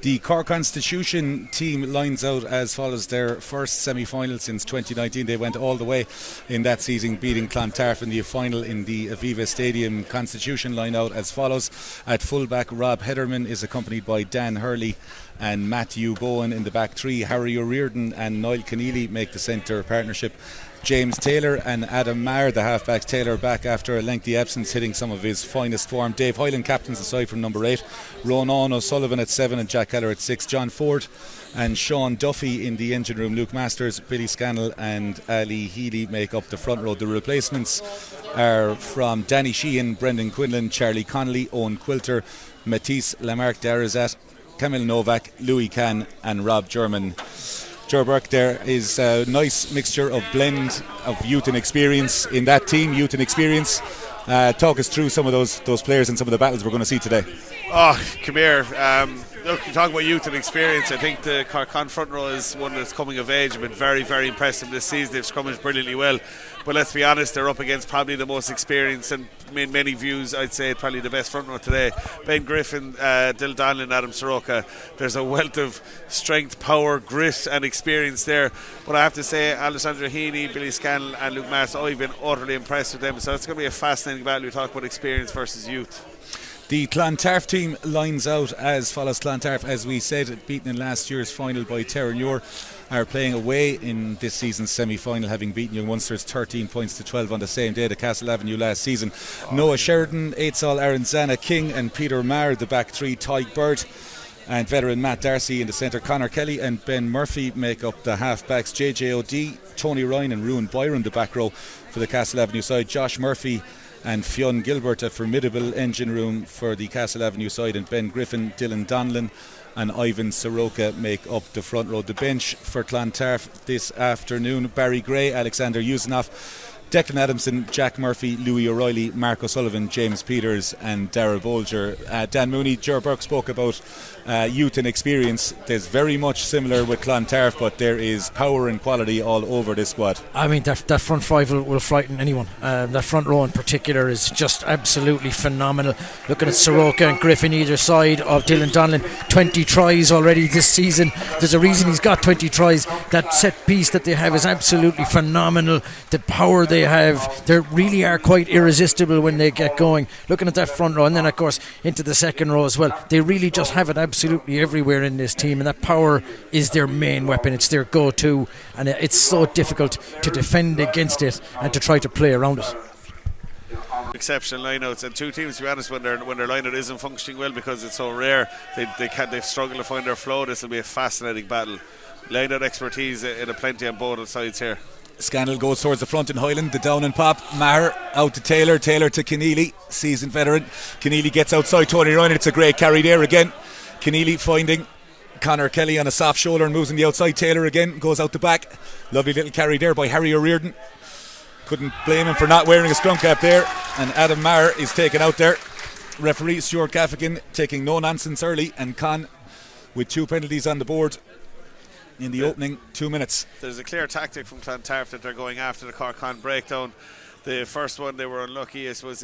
The Cork Constitution team lines out as follows. Their first semi-final since 2019. They went all the way in that season, beating Clontarf in the final in the Aviva Stadium. Constitution line out as follows. At fullback, Rob Hedderman is accompanied by Dan Hurley and Matthew Bowen. In the back three, Harry O'Riordan and Niall Kenneally make the centre partnership. James Taylor and Adam Maher, the halfbacks. Taylor back after a lengthy absence, hitting some of his finest form. Dave Hyland captains the side from number 8. Ronan O'Sullivan at 7 and Jack Kelleher at 6. John Forde and Sean Duffy in the engine room. Luke Masters, Billy Scannell and Ali Heaney make up the front row. The replacements are from Danny Sheahan, Brendan Quinlan, Charlie Connolly, Owen Quilter, Matisse, Lamarque Darazat, Kamil Nowak, Louis Kahn and Rob Jermyn. Joe Burke, there is a nice mixture of blend of youth and experience in that team, youth and experience. Talk us through some of those players and some of the battles we're going to see today. Oh, come here. Look, you talk about youth and experience. I think the Cork front row is one that's coming of age. I've been very, very impressive this season. They've scrummaged brilliantly well. But let's be honest, they're up against probably the most experienced and in many views, I'd say probably the best front row today. Ben Griffin, Dill Donlan, Adam Soroka. There's a wealth of strength, power, grit and experience there. But I have to say, Alessandro Heaney, Billy Scannell and Luke Masters, I've been utterly impressed with them. So it's going to be a fascinating battle. We talk about experience versus youth. The Clontarf team lines out as follows. Clontarf, as we said, beaten in last year's final by Terranure, are playing away in this season's semi-final, having beaten Young Munsters 13 points to 12 on the same day, the Castle Avenue last season. Noah Sheridan, Eitzal Aranzana King and Peter Maher, the back three. Tadhg Bird and veteran Matt Darcy in the centre. Conor Kelly and Ben Murphy make up the half-backs. JJ O'D, Tony Ryan and Ruan Byron the back row for the Castle Avenue side. Josh Murphy and Fionn Gilbert, a formidable engine room for the Castle Avenue side, and Ben Griffin, Dylan Donlan and Ivan Soroka make up the front row. The bench for Clontarf this afternoon: Barry Gray, Alexander Usinoff, Declan Adamson, Jack Murphy, Louis O'Reilly, Mark O'Sullivan, James Peters and Darragh Bolger. Dan Mooney, Ger Burke spoke about youth and experience. There's very much similar with Clontarf, but there is power and quality all over this squad. I mean, that front five will frighten anyone. That front row in particular is just absolutely phenomenal. Looking at Soroka and Griffin either side of Dylan Donlan, 20 tries already this season. There's a reason he's got 20 tries. That set piece that they have is absolutely phenomenal. The power they have, they really are quite irresistible when they get going. Looking at that front row, and then of course into the second row as well, they really just have it absolutely everywhere in this team, and that power is their main weapon. It's their go-to, and it's so difficult to defend against it and to try to play around it. Exceptional lineouts, and two teams, to be honest, when their lineout isn't functioning well because it's so rare, they've struggled to find their flow. This will be a fascinating battle. Lineout expertise in a plenty on both sides here. Scannell goes towards the front in Hyland, the down and pop. Maher out to Taylor, Taylor to Kenneally, seasoned veteran. Kenneally gets outside Tony Ryan, it's a great carry there again. Kenneally finding Conor Kelly on a soft shoulder and moves on the outside. Taylor again goes out the back. Lovely little carry there by Harry O'Riordan. Couldn't blame him for not wearing a scrum cap there. And Adam Maher is taken out there. Referee Stuart Gaffigan taking no nonsense early, and Kahn with 2 penalties on the board in the opening 2 minutes. There's a clear tactic from Clontarf that they're going after the Cork breakdown. The first one they were unlucky. I suppose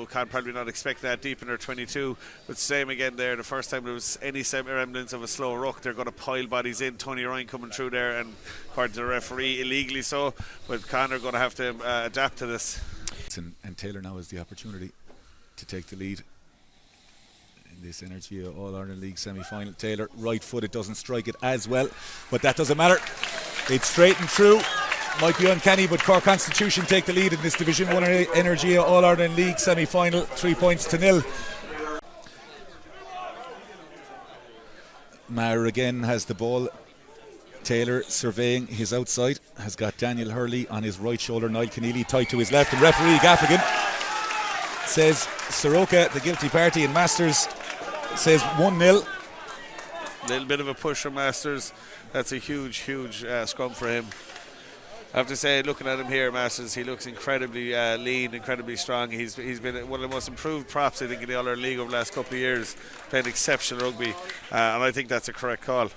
Kahn probably not expecting that deep in their 22. But same again there. The first time there was any semblance of a slow ruck, they're going to pile bodies in. Tony Ryan coming through there, and according to the referee, illegally so. But Kahn are going to have to adapt to this. And Taylor now has the opportunity to take the lead in this Energy All-Ireland League semi-final. Taylor right-footed, doesn't strike it as well, but that doesn't matter. It's straight and through. Might be uncanny, but Cork Constitution take the lead in this Division 1 Energy All-Ireland League semi-final, 3 points to 0. Maher again has the ball. Taylor surveying his outside, has got Daniel Hurley on his right shoulder. Niall Kenneally tight to his left, and referee Gaffigan says Soroka the guilty party, and Masters says 1-0. Little bit of a push from Masters. That's a huge scrum for him. I have to say, looking at him here, Masters, he looks incredibly lean, incredibly strong. He's been one of the most improved props, I think, in the All-Ireland League over the last couple of years, playing exceptional rugby, and I think that's a correct call.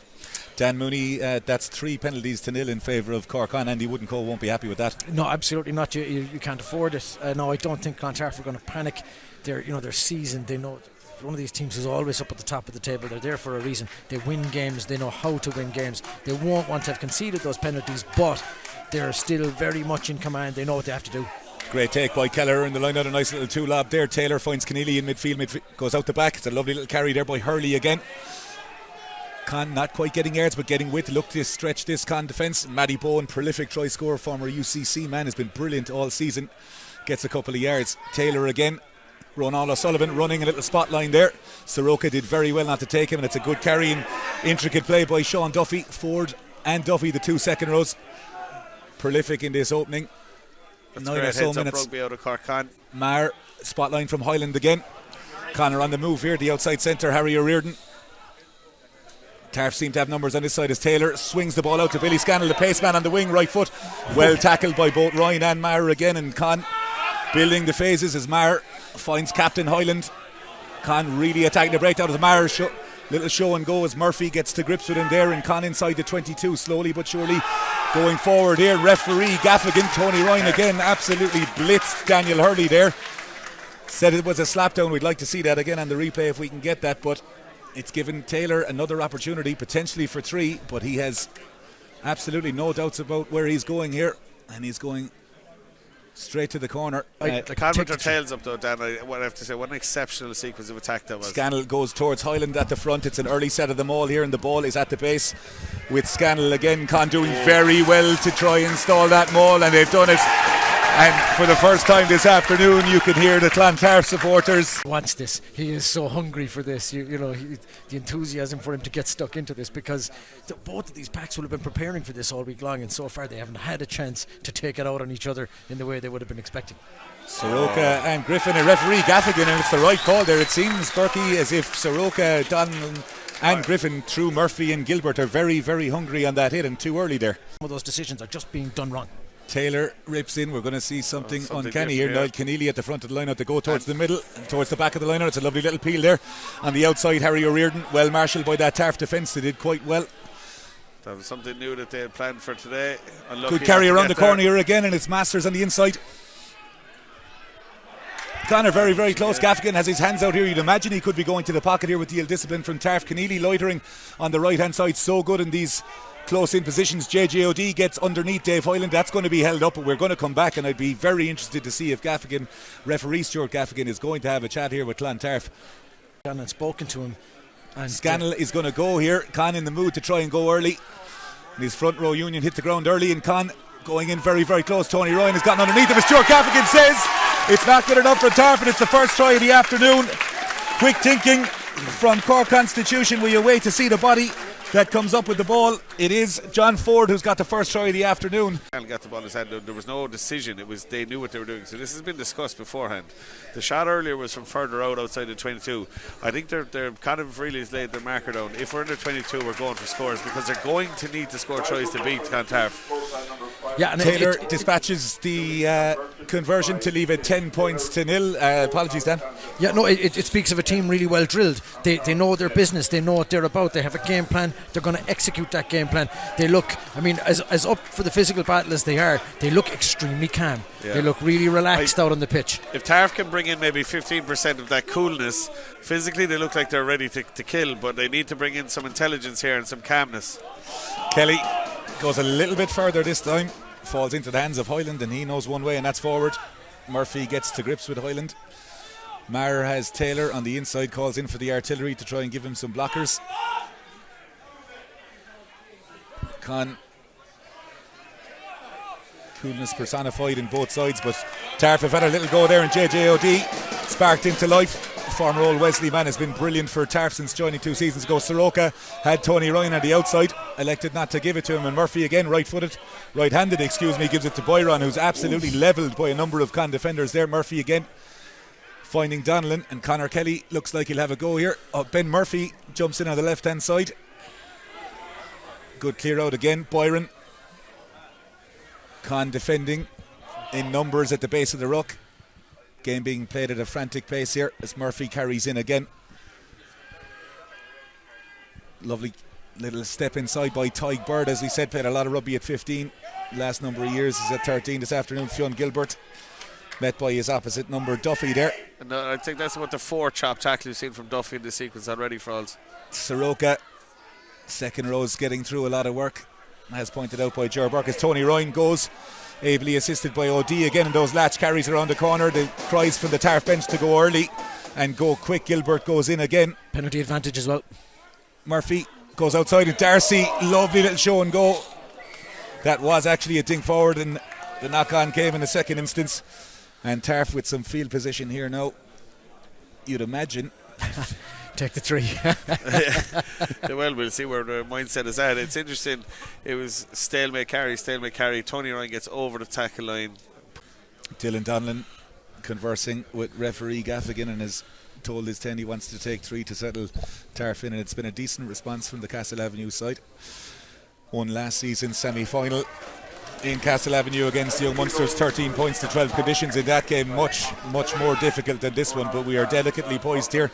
Dan Mooney, that's 3 penalties to 0 in favour of Cork. Andy Woodenco won't be happy with that. No, absolutely not. You can't afford it. No, I don't think Clontarf are going to panic. They're seasoned. They know one of these teams who's always up at the top of the table. They're there for a reason. They win games. They know how to win games. They won't want to have conceded those penalties, but they're still very much in command. They know what they have to do. Great take by Kelleher in the line out. A nice little two lob there. Taylor finds Kenneally in midfield. Goes out the back. It's a lovely little carry there by Hurley again. Kahn not quite getting yards but getting width. Look to stretch this Kahn defence. Matty Bowen, prolific try scorer, former UCC man, has been brilliant all season. Gets a couple of yards. Taylor again. Ronan O'Sullivan running a little spot line there. Soroka did very well not to take him, and it's a good carry and intricate play by Sean Duffy. Forde and Duffy, the two second rows, prolific in this opening. That's 9 great or so heads minutes. up rugby out of Cork. Kahn. Maher, spotline from Hyland again. Conor on the move here, the outside centre, Harry O'Riordan. Tarf seem to have numbers on this side as Taylor swings the ball out to Billy Scannell, the pace man on the wing, right foot. Well tackled by both Ryan and Maher again, and Kahn building the phases as Maher finds Captain Hyland. Kahn really attacking the breakdown as Maher little show and go as Murphy gets to grips with him there, and Kahn inside the 22 slowly but surely going forward here. Referee Gaffigan, Tony Ryan again absolutely blitzed Daniel Hurley there. Said it was a slap down. We'd like to see that again on the replay if we can get that, but it's given Taylor another opportunity potentially for 3, but he has absolutely no doubts about where he's going here, and he's going straight to the corner. They can't put their tails up though, Dan. What I have to say, what an exceptional sequence of attack that was. Scannell goes towards Hyland at the front. It's an early set of the maul here, and the ball is at the base with Scannell again. Kahn doing very well to try and stall that maul, and they've done it. And for the first time this afternoon, you can hear the Clontarf supporters. Wants this. He is so hungry for this. You know, the enthusiasm for him to get stuck into this, because both of these packs will have been preparing for this all week long, and so far they haven't had a chance to take it out on each other in the way they would have been expecting. Soroka and Griffin, a referee Gaffigan, and it's the right call there. It seems, Berkey, as if Soroka, Donald and Griffin, through Murphy and Gilbert, are very, very hungry on that hit, and too early there. Some of those decisions are just being done wrong. Taylor rips in. We're going to see something uncanny here. Yeah. Niall Kenneally at the front of the line out to go towards the middle and towards the back of the line out. It's a lovely little peel there. On the outside, Harry O'Riordan, well marshalled by that Tarf defence. They did quite well. That was something new that they had planned for today. Good carry around the corner here again, and it's Masters on the inside. Conor very, very close. Gaffigan has his hands out here. You'd imagine he could be going to the pocket here with the ill discipline from Tarf. Kenneally loitering on the right hand side, so good in these close in positions. JJOD gets underneath Dave Hyland. That's going to be held up, but we're going to come back, and I'd be very interested to see if Gaffigan, referee Stuart Gaffigan, is going to have a chat here with Clontarf. John had spoken to him, and Scannell is going to go here. Kahn in the mood to try and go early, and his front row union hit the ground early, and Kahn going in very, very close. Tony Ryan has gotten underneath him, as Stuart Gaffigan says it's not good enough for Tarf, and it's the first try of the afternoon. Quick thinking from Cork Constitution. We await to see the body that comes up with the ball. It is John Forde who's got the first try of the afternoon. Got the ball in his hand. There was no decision. It was they knew what they were doing. So this has been discussed beforehand. The shot earlier was from further out outside the 22. I think they're kind of really laid their marker down. If we're in the 22, we're going for scores, because they're going to need to score tries to beat Clontarf. Yeah, and Taylor dispatches the conversion to leave it 10 points to nil. Apologies, Dan. Yeah, no, it speaks of a team really well drilled. They know their business. They know what they're about. They have a game plan. They're going to execute that game plan. They look, I mean, as up for the physical battle as they are, they look extremely calm. Yeah. They look really relaxed out on the pitch. If Tarf can bring in maybe 15% of that coolness, physically they look like they're ready to kill, but they need to bring in some intelligence here and some calmness. Kelly goes a little bit further this time, falls into the hands of Hyland, and he knows one way, and that's forward. Murphy gets to grips with Hyland. Maher has Taylor on the inside, calls in for the artillery to try and give him some blockers. Kahn, coolness personified in both sides, but Tarf have had a little go there, and JJOD sparked into life. Former old Wesley man has been brilliant for Tarf since joining 2 seasons ago. Soroka had Tony Ryan on the outside, elected not to give it to him, and Murphy again, right-handed, gives it to Byron, who's absolutely levelled by a number of Kahn defenders there. Murphy again finding Donnellan, and Conor Kelly looks like he'll have a go here. Ben Murphy jumps in on the left hand side. Good clear out again. Byron. Kahn defending in numbers at the base of the ruck. Game being played at a frantic pace here as Murphy carries in again. Lovely little step inside by Tadhg Bird, as we said, played a lot of rugby at 15. Last number of years is at 13 this afternoon. Fionn Gilbert met by his opposite number, Duffy there. And I think that's about the 4th chop tackle you've seen from Duffy in this sequence already, Frolls. Soroka, second row's getting through a lot of work, as pointed out by Jermyn. As Tony Ryan goes, ably assisted by OD again in those latch carries around the corner. The cries from the Tarf bench to go early and go quick. Gilbert goes in again. Penalty advantage as well. Murphy goes outside of Darcy. Lovely little show and go. That was actually a dink forward, and the knock on came in the second instance. And Tarf with some field position here now, you'd imagine. Take the 3. Well, we'll see where the mindset is at. It's interesting. It was stalemate carry. Tony Ryan gets over the tackle line. Dylan Donlan conversing with referee Gaffigan and has told his 10 he wants to take 3 to settle Tarf in, and it's been a decent response from the Castle Avenue side. Won last season's semi-final in Castle Avenue against the Young Munsters, 13 points to 12. Conditions in that game much more difficult than this one, but we are delicately poised here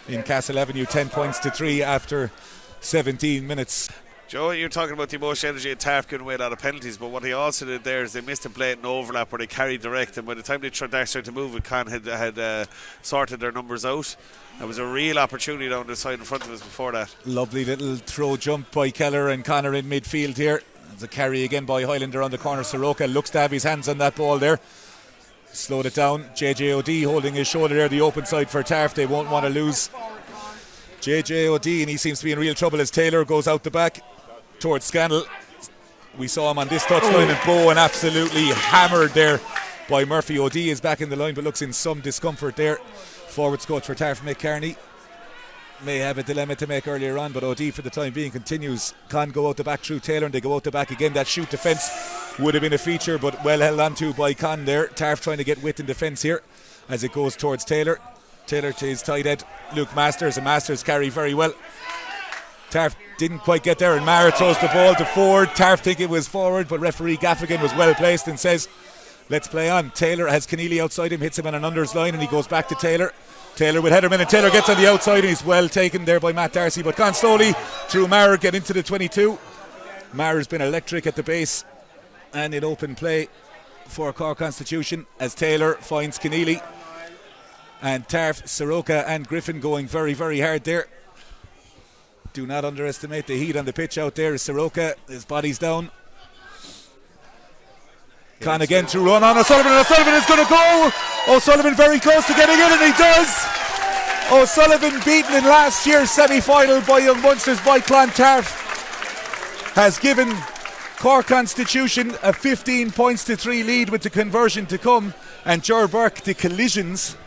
in Castle Avenue. 10 points to 3 after 17 minutes. Joe, you're talking about the emotional energy and Tarf giving away a lot of penalties, but what they also did there is they missed a blatant overlap where they carried direct, and by the time they started to move it, Kahn had sorted their numbers out. There was a real opportunity down the side in front of us before that. Lovely little throw jump by Kelleher and Conor in midfield here. There's a carry again by Hyland around the corner. Soroka looks to have his hands on that ball there. Slowed it down. JJOD holding his shoulder there, the open side for Tarf. They won't want to lose JJOD, and he seems to be in real trouble as Taylor goes out the back towards Scannell. We saw him on this touchline, and Bowen absolutely hammered there by Murphy. OD is back in the line but looks in some discomfort there. Forwards coach for Tarf, Mick Kearney, may have a dilemma to make earlier on, but OD for the time being continues. Kahn go out the back through Taylor, and they go out the back again. That shoot defence would have been a feature, but well held on to by Kahn there. Tarf trying to get width in defence here as it goes towards Taylor. Taylor to his tight head, Luke Masters, and Masters carry very well. Tarf didn't quite get there, and Maher throws the ball to Forde. Tarf think it was forward, but referee Gaffigan was well placed and says let's play on. Taylor has Kenneally outside him, hits him on an unders line, and he goes back to Taylor. Taylor with Hedderman, and Taylor gets on the outside, and he's well taken there by Matt Darcy, but gone slowly through Maher, get into the 22. Maher's been electric at the base and in open play for Cork Constitution as Taylor finds Kenneally, and Tarf, Soroka and Griffin going very hard there. Do not underestimate the heat on the pitch out there. Soroka, his body's down. Kahn again through Ronan. O'Sullivan, and O'Sullivan is going to go. O'Sullivan very close to getting in, and he does. O'Sullivan, beaten in last year's semi-final by Young Munsters by Clontarf, has given Cork Constitution a 15 points to 3 lead with the conversion to come, and Jermyn, the collisions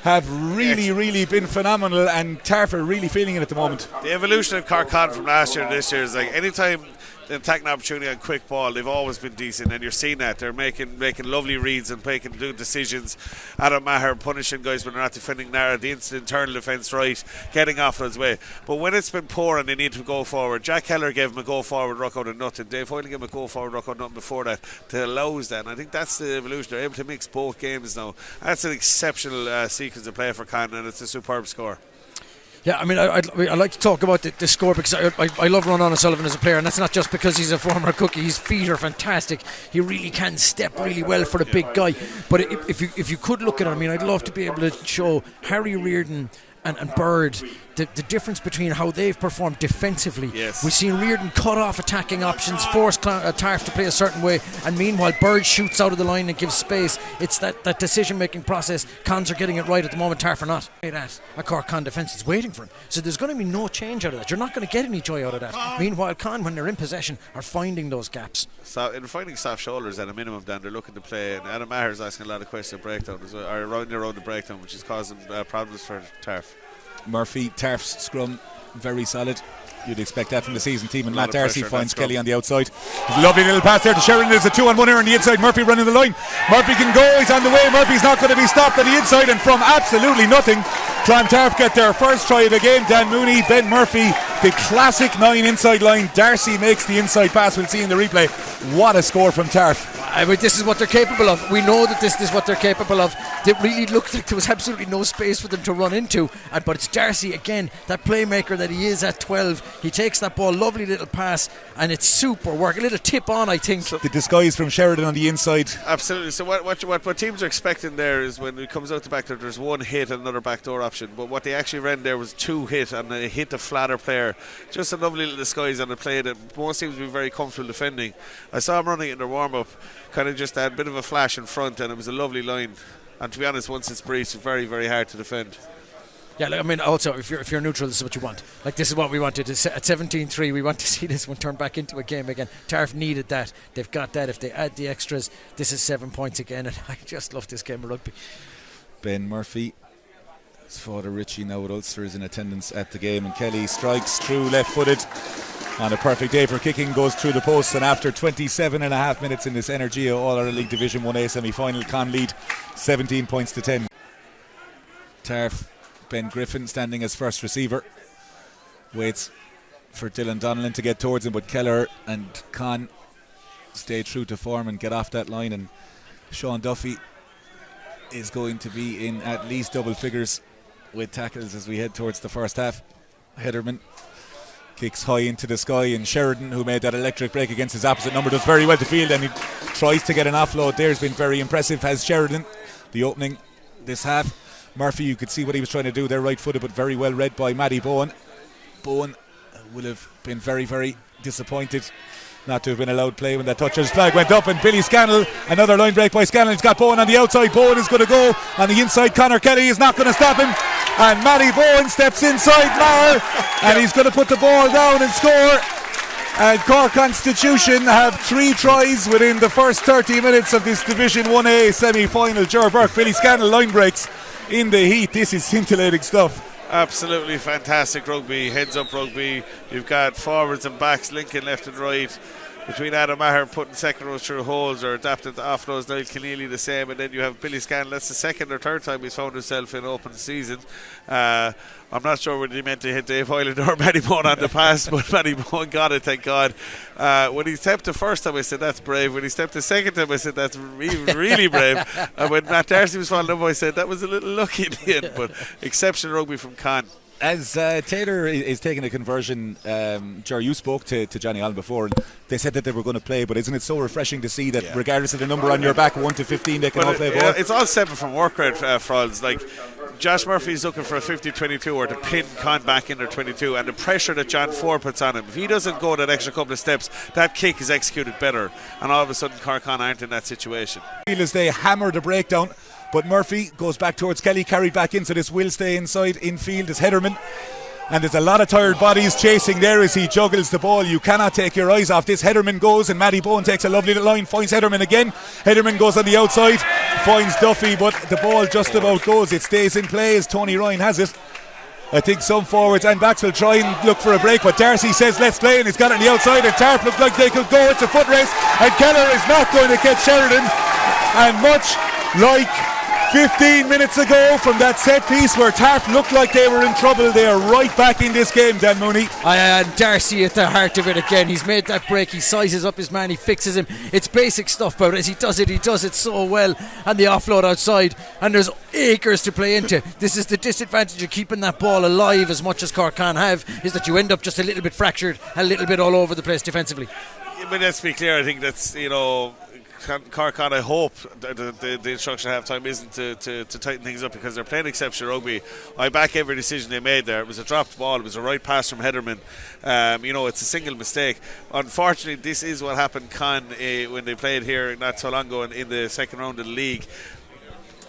have really been phenomenal, and Tarf are really feeling it at the moment. The evolution of Cork Con from last year to this year is like anytime they're attacking opportunity on quick ball, they've always been decent, and you're seeing that they're making lovely reads and making good decisions. Adam Maher punishing guys when they're not defending narrow, the internal defence right, getting off his way. But when it's been poor and they need to go forward, Jack Kelleher gave him a go forward ruck out of nothing. Dave Hoyle gave him a go forward ruck out of nothing before that to allows that, and I think that's the evolution. They're able to mix both games now. That's an exceptional sequence of play for Kahn, and it's a superb score. Yeah, I mean, I'd like to talk about the score, because I love Ronan O'Sullivan as a player, and that's not just because he's a former cookie. His feet are fantastic. He really can step really well for the big guy. But if you could look at it, I mean, I'd love to be able to show Harry Reardon and Bird the difference between how they've performed defensively. Yes. We've seen Reardon cut off attacking options, force Tarf to play a certain way, and meanwhile Bird shoots out of the line and gives space. It's that decision making process. Cons are getting it right at the moment, Tarf are not. A Cork Con defence is waiting for him, so there's going to be no change out of that. You're not going to get any joy out of that. Meanwhile Con, when they're in possession, are finding those gaps. So in finding soft shoulders at a minimum, Dan, they're looking to play, and Adam Maher is asking a lot of questions of breakdown as well, or around the breakdown, which is causing problems for Tarf. Murphy, Tarf's scrum very solid. You'd expect that from the season team, and Matt Darcy finds Kelly on the outside. Lovely little pass there to Sheridan. There's a 2-on-1 here on the inside. Murphy running the line. Murphy can go, he's on the way. Murphy's not going to be stopped on the inside, and from absolutely nothing, Clontarf get their first try of the game. Dan Mooney, Ben Murphy, the classic 9 inside line. Darcy makes the inside pass. We'll see in the replay. What a score from Tarf. I mean, this is what they're capable of. We know that this is what they're capable of. It really looked like there was absolutely no space for them to run into. But it's Darcy, again, that playmaker that he is at 12. He takes that ball, lovely little pass, and it's super work. A little tip on, I think. The disguise from Sheridan on the inside. Absolutely. So what teams are expecting there is when it comes out the back door, there's one hit and another backdoor option. But what they actually ran there was 2 hit, and they hit the flatter player. Just a lovely little disguise on a play that most teams will be very comfortable defending. I saw him running it in their warm-up, kind of just had a bit of a flash in front, and it was a lovely line. And to be honest, once it's breached, it's very, very hard to defend. Yeah, I mean, also, if you're neutral, this is what you want. Like, this is what we wanted. At 17-3, we want to see this one turn back into a game again. Tarf needed that. They've got that. If they add the extras, this is 7 points again, and I just love this game of rugby. Ben Murphy, his father Richie now with Ulster is in attendance at the game, and Kelly strikes through left-footed on a perfect day for kicking, goes through the post, and after 27 and a half minutes in this Energia All-Ireland League Division 1A semi-final, Kahn lead 17 points to 10. Tarf, Ben Griffin standing as first receiver, waits for Dylan Donnellan to get towards him, but Kelleher and Kahn stay true to form and get off that line, and Sean Duffy is going to be in at least double figures with tackles as we head towards the first half. Hedderman kicks high into the sky, and Sheridan, who made that electric break against his opposite number, does very well to field, and he tries to get an offload there. Has been very impressive, has Sheridan. The opening this half, Murphy, you could see what he was trying to do there, right footed, but very well read by Matty Bowen. Bowen will have been very, very disappointed not to have been allowed play when that toucher's flag went up, and Billy Scannell, another line break by Scannell. He's got Bowen on the outside. Bowen is going to go on the inside. Conor Kelly is not going to stop him, and Matty Bowen steps inside Maher, and he's going to put the ball down and score. And Cork Constitution have 3 tries within the first 30 minutes of this Division 1A semi-final. Ger Burke, Billy Scannell line breaks in the heat. This is scintillating stuff. Absolutely fantastic rugby, heads up rugby. You've got forwards and backs linking left and right between Adam Maher putting second rows through holes or adapting to offloads. Niall Kenneally the same, and then you have Billy Scannell. That's the second or third time he's found himself in open season. I'm not sure whether he meant to hit Dave Hyland or Matty Bowen on the pass, but Matty Bowen got it, thank God. When he stepped the first time, I said that's brave. When he stepped the second time, I said that's really brave. And when Matt Darcy was falling over, I said that was a little lucky in the end, but exceptional rugby from Kahn. As Taylor is taking a conversion, Ger, you spoke to Johnny Allen before, and they said that they were going to play, but isn't it so refreshing to see that regardless of the number on your back, 1 to 15, they can all play ball? It's all separate from work rate, frauds. Like Josh Murphy's looking for a 50-22 or to pin Kahn back in their 22, and the pressure that John Forde puts on him, if he doesn't go that extra couple of steps, that kick is executed better, and all of a sudden Cork aren't in that situation. As they hammer the breakdown, but Murphy goes back towards Kelly, carried back in, so this will stay inside. Infield is Hedderman, and there's a lot of tired bodies chasing there as he juggles the ball. You cannot take your eyes off this. Hedderman goes, and Matty Bowen takes a lovely little line, finds Hedderman again. Hedderman goes on the outside, finds Duffy, but the ball just about goes. It stays in play as Tony Ryan has it. I think some forwards and backs will try and look for a break, but Darcy says let's play, and he's got it on the outside, and Tarf looks like they could go. It's a foot race, and Kelleher is not going to catch Sheridan, and much like 15 minutes ago from that set piece where Tarf looked like they were in trouble, they are right back in this game, Dan Mooney. And Darcy at the heart of it again. He's made that break, he sizes up his man, he fixes him. It's basic stuff, but as he does it so well. And the offload outside, and there's acres to play into. This is the disadvantage of keeping that ball alive as much as Cork can have, is that you end up just a little bit fractured, a little bit all over the place defensively. But let's be clear, I think that's, Cork, I hope the instruction at half time isn't to tighten things up, because they're playing exceptional rugby. I back every decision they made there. It was a dropped ball, it was a right pass from Hedderman. It's a single mistake. Unfortunately, this is what happened Kahn when they played here not so long ago in the second round of the league.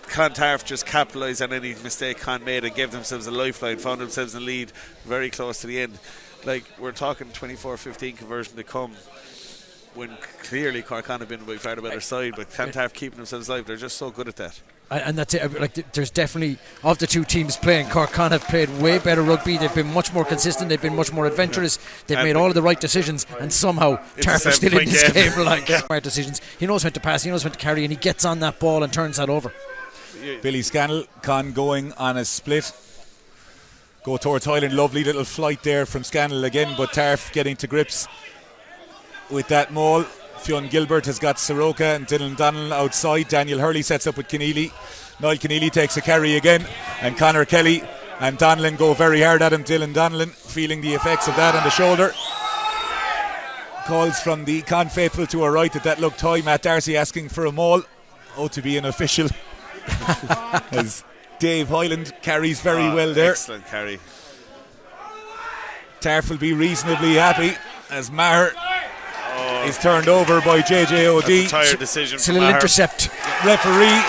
Clontarf just capitalised on any mistake Kahn made and gave themselves a lifeline, found themselves in the lead very close to the end. Like, we're talking 24-15 conversion to come, when clearly Cork have been by far the better side, but Clontarf keeping themselves alive. They're just so good at that. And that's it. Like, there's definitely, of the two teams playing, Cork have played way better rugby. They've been much more consistent. They've been much more adventurous. They've made all of the right decisions, and somehow Tarf are still in this game. Right decisions. He knows when to pass. He knows when to carry, and he gets on that ball and turns that over. Billy Scannell, Kahn going on a split. Go towards Hyland. Lovely little flight there from Scannell again, but Tarf getting to grips with that maul. Fionn Gilbert has got Soroka and Dylan Donnell outside. Daniel Hurley sets up with Kenneally. Niall Kenneally takes a carry again, and Conor Kelly and Donlan go very hard at him. Dylan Donlan feeling the effects of that on the shoulder. Calls from the Kahn faithful to our right that looked high. Matt Darcy asking for a maul. Oh, to be an official. As Dave Hyland carries very well there. Excellent carry. Tarf will be reasonably happy as Maher is turned over by JJOD. That's a tired decision. It's a little intercept. Referee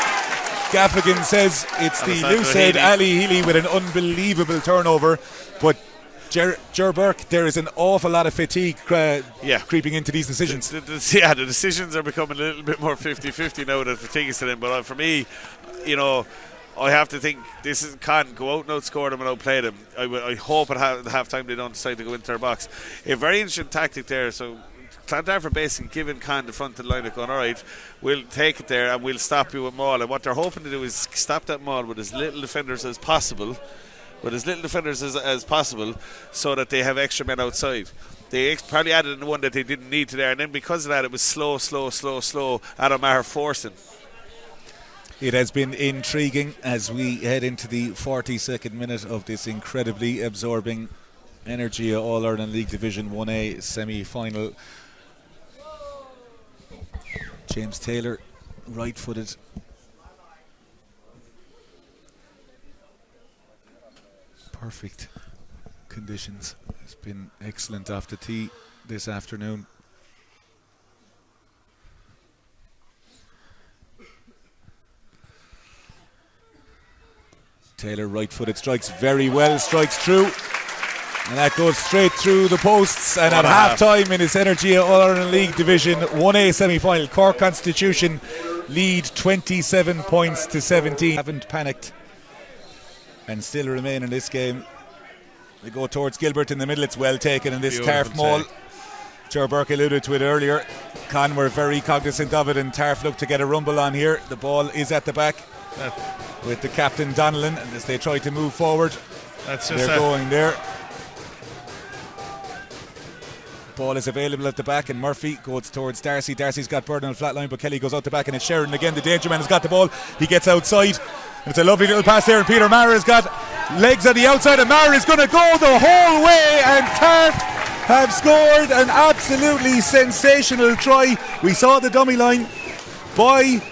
Gaffigan says it's the loosehead Ali Healy with an unbelievable turnover, but Ger Burke, there is an awful lot of fatigue creeping into these decisions. The decisions are becoming a little bit more 50-50 now that fatigue is to them, but for me, I have to think this can't go out and outscore them and outplay them. I hope at half time they don't decide to go into their box. A very interesting tactic there. So Clontarf are basically giving Kahn the front of the line, going, alright, we'll take it there and we'll stop you with maul. And what they're hoping to do is stop that maul with as little defenders as possible. So that they have extra men outside. They probably added in one that they didn't need to there, and then because of that it was slow Adam Maher forcing. It has been intriguing as we head into the 42nd minute of this incredibly absorbing Energia All-Ireland League Division 1A semi-final. James Taylor, right-footed. Perfect conditions. It's been excellent off the tee this afternoon. Taylor right-footed, strikes very well, strikes true, and that goes straight through the posts. And at half-time in this Energia All-Ireland League Division 1A semi-final, Cork Constitution lead 27 points to 17. Haven't panicked and still remain in this game. They go towards Gilbert in the middle. It's well taken in this Tarf maul. Ger Burke alluded to it earlier. Kahn were very cognizant of it, and Tarf looked to get a rumble on here. The ball is at the back with the captain Donlan, and as they try to move forward, they're going there. Ball is available at the back, and Murphy goes towards Darcy. Darcy's got Burden on the flat line, but Kelly goes out the back, and it's Sheridan again. The danger man has got the ball. He gets outside. It's a lovely little pass there, and Peter Maher has got legs on the outside, and Maher is going to go the whole way, and Tarf have scored an absolutely sensational try. We saw the dummy line by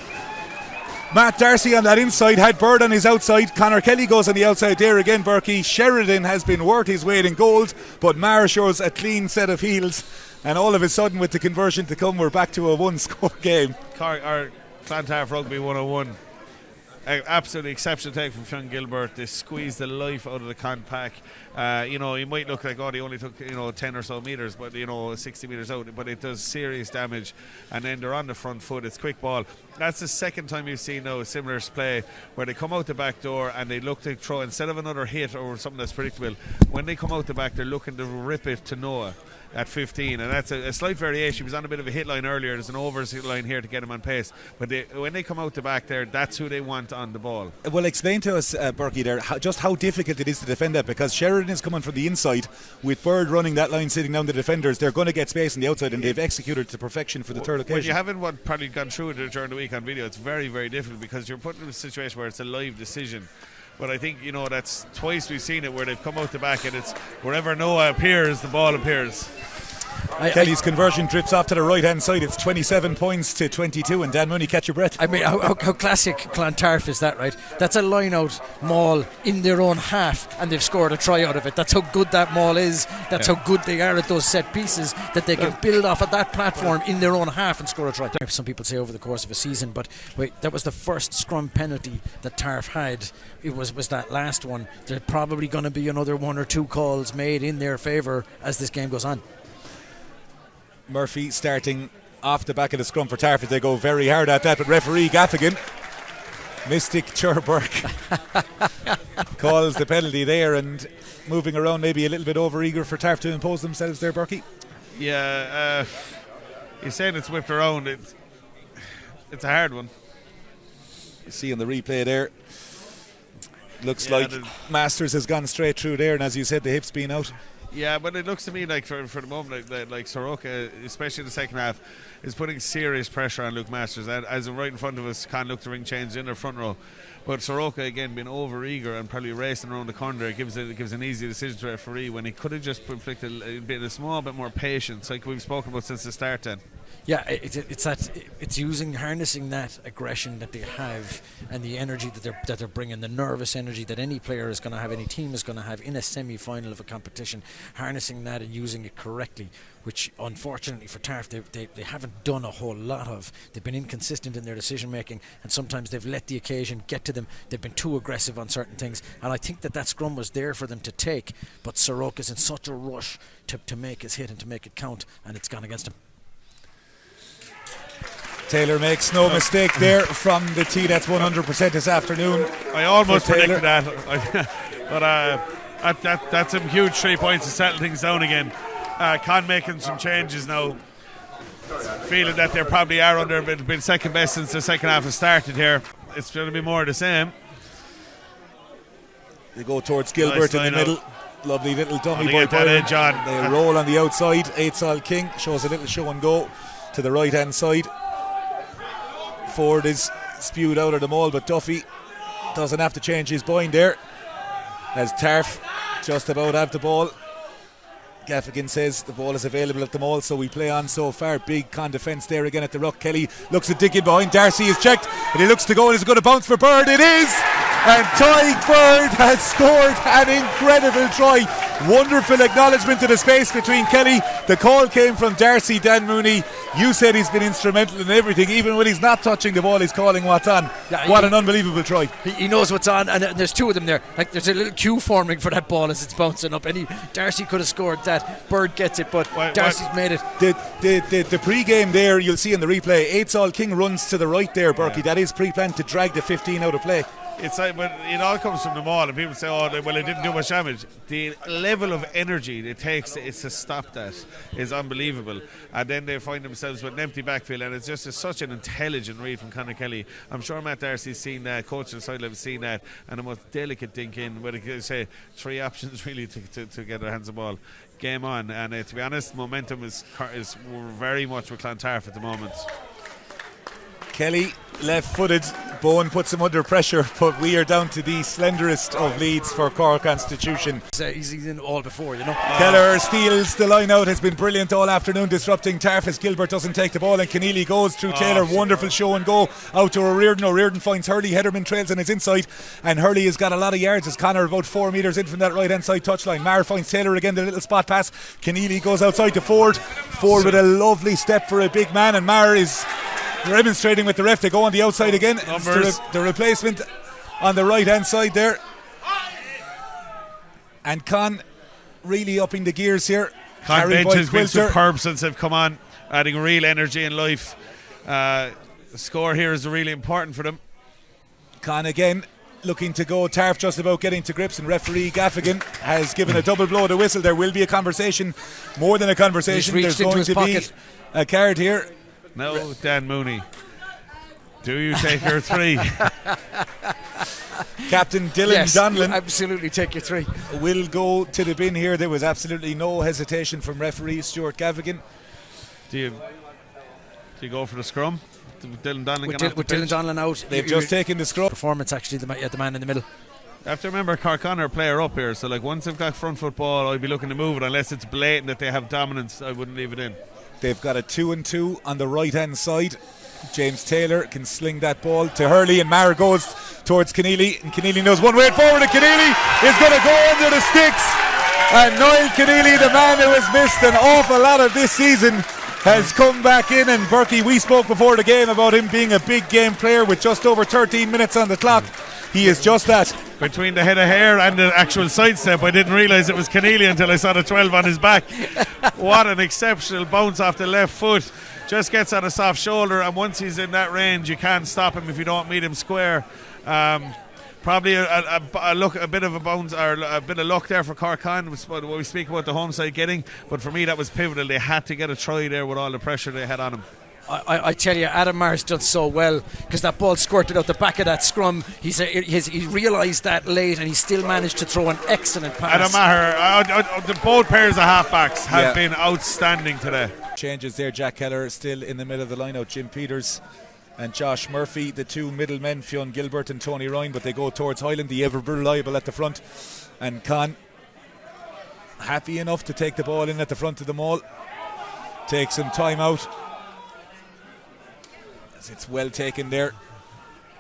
Matt Darcy on that inside, had Bird on his outside. Conor Kelly goes on the outside there again, Berkey. Sheridan has been worth his weight in gold, but Maher shows a clean set of heels, and all of a sudden with the conversion to come, we're back to a one-score game. Clontarf Rugby 101. Absolutely exceptional take from Fionn Gilbert. They squeezed the life out of the Kahn pack. You might look like, they only took 10 or so metres, but 60 metres out, but it does serious damage. And then they're on the front foot. It's quick ball. That's the second time you've seen now a similar play where they come out the back door and they look to throw, instead of another hit or something that's predictable, when they come out the back they're looking to rip it to Noah at 15, and that's a slight variation. He was on a bit of a hit line earlier. There's an overs hit line here to get him on pace, but when they come out the back there, that's who they want on the ball. Well, explain to us, Berkey, there just how difficult it is to defend that, because Sheridan is coming from the inside with Bird running that line, sitting down the defenders. They're going to get space on the outside, and they've executed to perfection for the third occasion. When you haven't probably gone through it during the week on video, it's very, very difficult because you're put in a situation where it's a live decision. But I think, that's twice we've seen it where they've come out the back and it's wherever Noah appears, the ball appears. Kelly's conversion drifts off to the right hand side. It's 27 points to 22, and Dan Mooney, catch your breath. I mean, how classic Clontarf is that, right? That's a line out maul in their own half, and they've scored a try out of it. That's how good that maul is. That's how good they are at those set pieces, that they can build off of that platform in their own half and score a try. Some people say over the course of a season, but wait, that was the first scrum penalty that Tarf had. It was that last one. There's probably going to be another one or two calls made in their favour as this game goes on. Murphy starting off the back of the scrum for Tarf as they go very hard at that, but referee Gaffigan, Mystic Ger Burke, calls the penalty there, and moving around maybe a little bit over eager for Tarf to impose themselves there, Berkey. Yeah, he's saying it's whipped around. It's a hard one. You see on the replay there, looks like Masters has gone straight through there, and as you said, the hips being out. Yeah, but it looks to me like for the moment, like Soroka, especially in the second half, is putting serious pressure on Luke Masters. And as right in front of us, can't look to ring change in the front row. But Soroka again being over eager and probably racing around the corner gives an easy decision to referee when he could have just inflicted a small bit more patience, like we've spoken about since the start. Then. Yeah, it's harnessing that aggression that they have and the energy that they're bringing, the nervous energy that any player is going to have, any team is going to have in a semi-final of a competition, harnessing that and using it correctly, which unfortunately for Tarf they haven't done a whole lot of. They've been inconsistent in their decision making, and sometimes they've let the occasion get to them. They've been too aggressive on certain things, and I think that scrum was there for them to take, but Soroka's in such a rush to make his hit and to make it count, and it's gone against him. Taylor makes no mistake there from the tee. That's 100% this afternoon. I almost predicted that. But that's some huge 3 points to settle things down again. Kahn making some changes now. Feeling that they probably are under been second best since the second half has started here. It's going to be more of the same. They go towards Gilbert nice in the middle. Lovely little dummy boy. They roll on the outside. 8-all king shows a little show and go to the right hand side. Forde is spewed out of the maul, but Duffy doesn't have to change his bind there as Tarf just about have the ball. Gaffigan says the ball is available at the maul, so we play on so far. Big con defence there again at the ruck. Kelly looks at digging behind. Darcy is checked and he looks to go and is going to bounce for Bird. It is, and Tadhg Bird has scored an incredible try. Wonderful acknowledgement to the space between Kelly. The call came from Darcy. Dan Mooney, you said he's been instrumental in everything. Even when he's not touching the ball, he's calling what's on. Yeah, what an unbelievable try. He knows what's on, and there's two of them there. Like there's a little queue forming for that ball as it's bouncing up. Darcy could have scored that. Bird gets it, but Darcy's made it. The pre-game there, you'll see in the replay, 8-all king runs to the right there, Berkey. Yeah. That is pre-planned to drag the 15 out of play. It's like, but it all comes from the maul, and people say, "Oh, well, it didn't do much damage." The level of energy it takes to stop that is unbelievable. And then they find themselves with an empty backfield, and it's just such an intelligent read from Conor Kelly. I'm sure Matt Darcy's seen that, coach on the sideline has seen that, and the most delicate dink in. Where they say 3 options really to get their hands on the ball. Game on, and to be honest, momentum is very much with Clontarf at the moment. Kelly left-footed. Bowen puts him under pressure, but we are down to the slenderest of leads for Cork Constitution. He's in all before, you know. Kelleher steals the line out, has been brilliant all afternoon, disrupting Tarf as Gilbert doesn't take the ball, and Kenneally goes through Taylor. Wonderful show and go out to O'Riordan. O'Riordan finds Hurley. Hedderman trails on his inside, and Hurley has got a lot of yards as Conor about 4 metres in from that right hand side touchline. Maher finds Taylor again, the little spot pass. Kenneally goes outside to Forde. Forde with a lovely step for a big man, and Maher is demonstrating with the ref. They go on the outside again. It's the replacement on the right hand side there, and Kahn really upping the gears here. Kahn bench has been superb since they've come on, adding real energy and life. The score here is really important for them. Kahn again looking to go. Tarf just about getting to grips, and referee Gaffigan has given a double blow to whistle. There will be a conversation, more than a conversation. There's going to be a card here. No, Dan Mooney. Do you take your 3? Captain Dylan Donlan. Absolutely take your 3. Will go to the bin here. There was absolutely no hesitation from referee Stuart Gaffigan. Do you go for the scrum? Dylan Donlan with Dylan Donlan out. They've just taken the scrum. Performance actually, the man in the middle. I have to remember Conor player up here, so like once they've got front foot ball, I'd be looking to move it. Unless it's blatant that they have dominance, I wouldn't leave it in. They've got a 2-and-2 on the right hand side. James Taylor can sling that ball to Hurley, and Maher goes towards Kenneally, and Kenneally knows one way forward, and Kenneally is going to go under the sticks. And Niall Kenneally, the man who has missed an awful lot of this season, has come back in. And Berkey, we spoke before the game about him being a big game player with just over 13 minutes on the clock. He is just that. Between the head of hair and the actual sidestep, I didn't realise it was Kenneally until I saw the 12 on his back. What an exceptional bounce off the left foot. Just gets on a soft shoulder, and once he's in that range, you can't stop him if you don't meet him square. Probably a bit of a bounce or a bit of luck there for Cork. What we speak about the home side getting, but for me that was pivotal. They had to get a try there with all the pressure they had on him. I tell you, Adam Maher's done so well, because that ball squirted out the back of that scrum. He realised that late, and he still managed to throw an excellent pass. Adam Maher, both pairs of halfbacks have been outstanding today. Changes there. Jack Kelleher still in the middle of the line-out. Jim Peters and Josh Murphy, the two middlemen, Fionn Gilbert and Tony Ryan, but they go towards Hyland, the ever reliable at the front. And Kahn, happy enough to take the ball in at the front of the maul. Takes some time out. It's well taken there.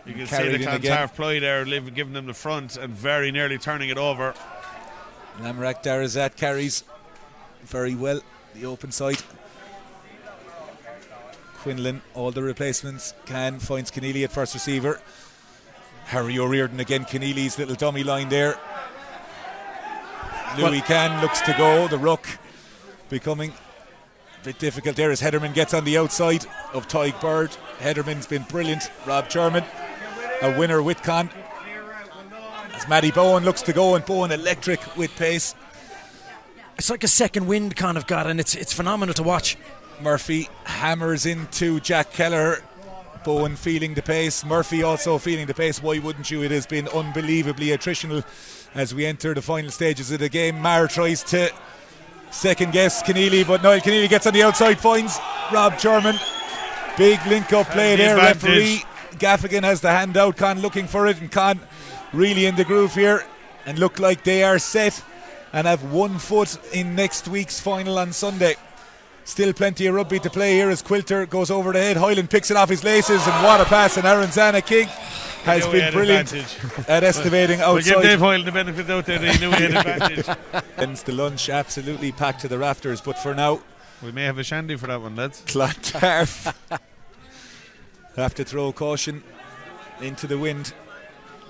You can see the Clontarf ploy there, giving them the front and very nearly turning it over. Lamarque Darazat carries very well the open side. Quinlan, all the replacements. Kahn finds Kenneally at first receiver. Harry O'Riordan again, Kenneally's little dummy line there. Louis Kahn looks to go. The ruck becoming a bit difficult there as Hedderman gets on the outside of Tadhg Bird. Hedderman's been brilliant. Rob Jermyn, a winner with Kahn. As Matty Bowen looks to go, and Bowen electric with pace. It's like a second wind kind of got, and it's phenomenal to watch. Murphy hammers into Jack Kelleher. Bowen feeling the pace, Murphy also feeling the pace. Why wouldn't you? It has been unbelievably attritional as we enter the final stages of the game. Maher tries to second guess Kenneally, but Niall Kenneally gets on the outside, finds Rob Jermyn. Big link up play there. Referee Gaffigan has the hand out. Kahn looking for it, and Kahn really in the groove here and look like they are set and have 1 foot in next week's final on Sunday. Still plenty of rugby to play here as Quilter goes over the head. Hyland picks it off his laces, and what a pass. And Aaron Zana King has been brilliant at estimating outside. We'll give Dave Hyland the benefit out there. He knew he had advantage. Ends the lunch absolutely packed to the rafters, but for now we may have a shandy for that one, lads. Clontarf have to throw caution into the wind.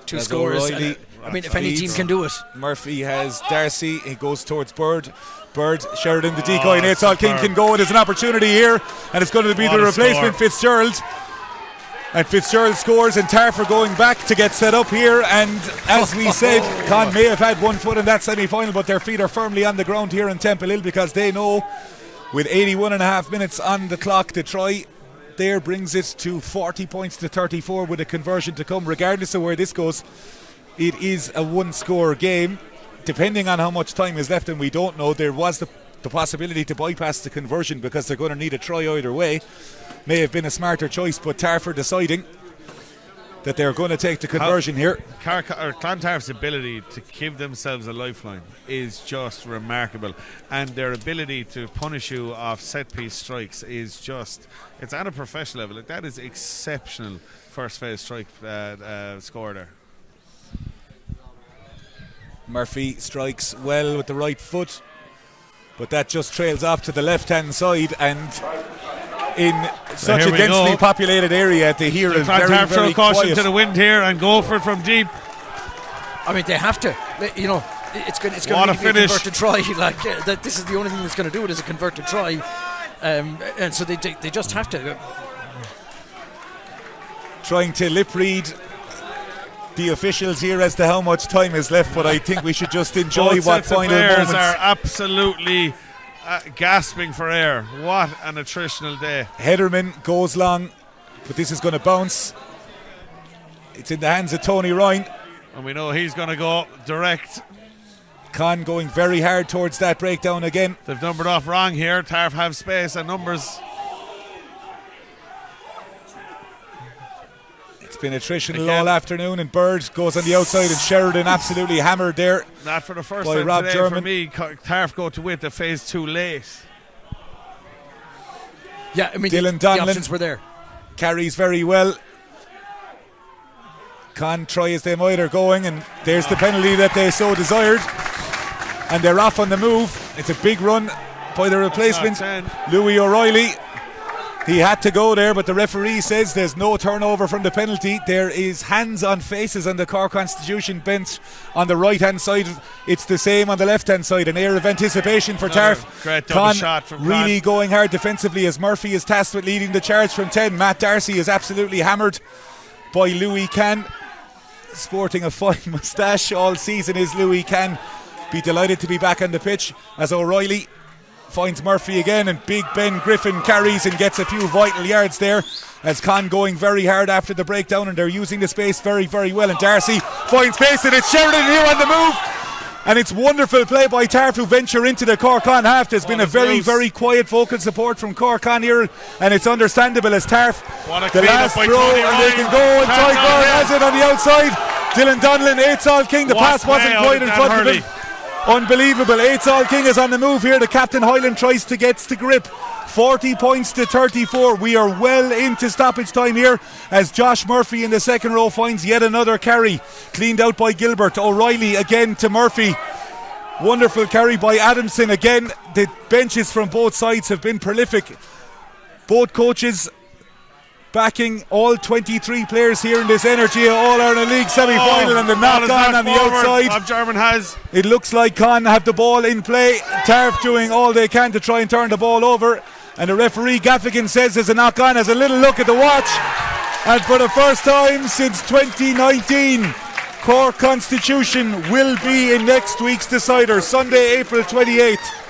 Two scores. I mean, if any team can do it. Murphy has Darcy. He goes towards Bird, Sheridan, the decoy, and it's all King can go. There's an opportunity here, and it's going to be the replacement, Fitzgerald. And Fitzgerald scores, and Tarf are going back to get set up here. And as we said, Con may have had 1 foot in that semi-final, but their feet are firmly on the ground here in Temple Hill, because they know with 81.5 minutes on the clock, the try there brings it to 40 points to 34 with a conversion to come. Regardless of where this goes, it is a one-score game. Depending on how much time is left, and we don't know, there was the possibility to bypass the conversion because they're going to need a try either way. May have been a smarter choice, but Tarf are deciding that they're going to take the conversion here. Clontarf's ability to give themselves a lifeline is just remarkable, and their ability to punish you off set-piece strikes is just, it's at a professional level. That is exceptional first phase strike score there. Murphy strikes well with the right foot, but that just trails off to the left-hand side, and in such a densely populated area to hear a very, very throw caution to the wind here and go for it from deep. I mean, they have to. You know, it's going to be a converted try. Like this is the only thing that's going to do it is a converted try, and so they just have to. Trying to lip read the officials here as to how much time is left, but I think we should just enjoy what final moments are. Absolutely gasping for air. What an attritional day. Hedderman goes long, but this is going to bounce. It's in the hands of Tony Ryan, and we know he's going to go direct. Kahn going very hard towards that breakdown again. They've numbered off wrong here. Tarf have space and numbers. It's been attritional all afternoon, and Bird goes on the outside, and Sheridan absolutely hammered there. Not for the first by time Rob today Jermyn. For me. Tarf go to win the phase too late. Yeah, I mean, Dylan the Donlan options were there. Carries very well. Con try as they might are going, and there's the penalty that they so desired, and they're off on the move. It's a big run by the replacement, Louis O'Reilly. He had to go there, but the referee says there's no turnover from the penalty. There is hands on faces on the Cork Constitution bench on the right hand side. It's the same on the left hand side. An air of anticipation for Tarf. Great double shot from really Kahn. going hard defensively as Murphy is tasked with leading the charge from 10. Matt Darcy is absolutely hammered by Louis Kahn. Sporting a fine moustache all season is Louis Kahn. Be delighted to be back on the pitch as O'Reilly finds Murphy again, and Big Ben Griffin carries and gets a few vital yards there, as Kahn going very hard after the breakdown, and they're using the space very, very well. And Darcy finds space, and it's Sheridan here on the move. And it's wonderful play by Tarf, who venture into the Cork on half. There's been a very, very quiet vocal support from Cork on here, and it's understandable as Tarf, the last throw, and they can go inside. Bowen has it on the outside. Dylan Donlan, 8-all King. The pass wasn't quite in front of him. Unbelievable. 8-all King is on the move here. The captain Hyland tries to get the grip. 40 points to 34. We are well into stoppage time here, as Josh Murphy in the second row finds yet another carry, cleaned out by Gilbert. O'Reilly again to Murphy. Wonderful carry by Adamson. Again, the benches from both sides have been prolific. Both coaches backing all 23 players here in this Energy All-Ireland League semi-final, and the knock on the outside. Jermyn has. It looks like Kahn have the ball in play. Tarf doing all they can to try and turn the ball over, and the referee Gaffigan says there's a knock on. Has a little look at the watch, and for the first time since 2019, Cork Constitution will be in next week's decider, Sunday, April 28th.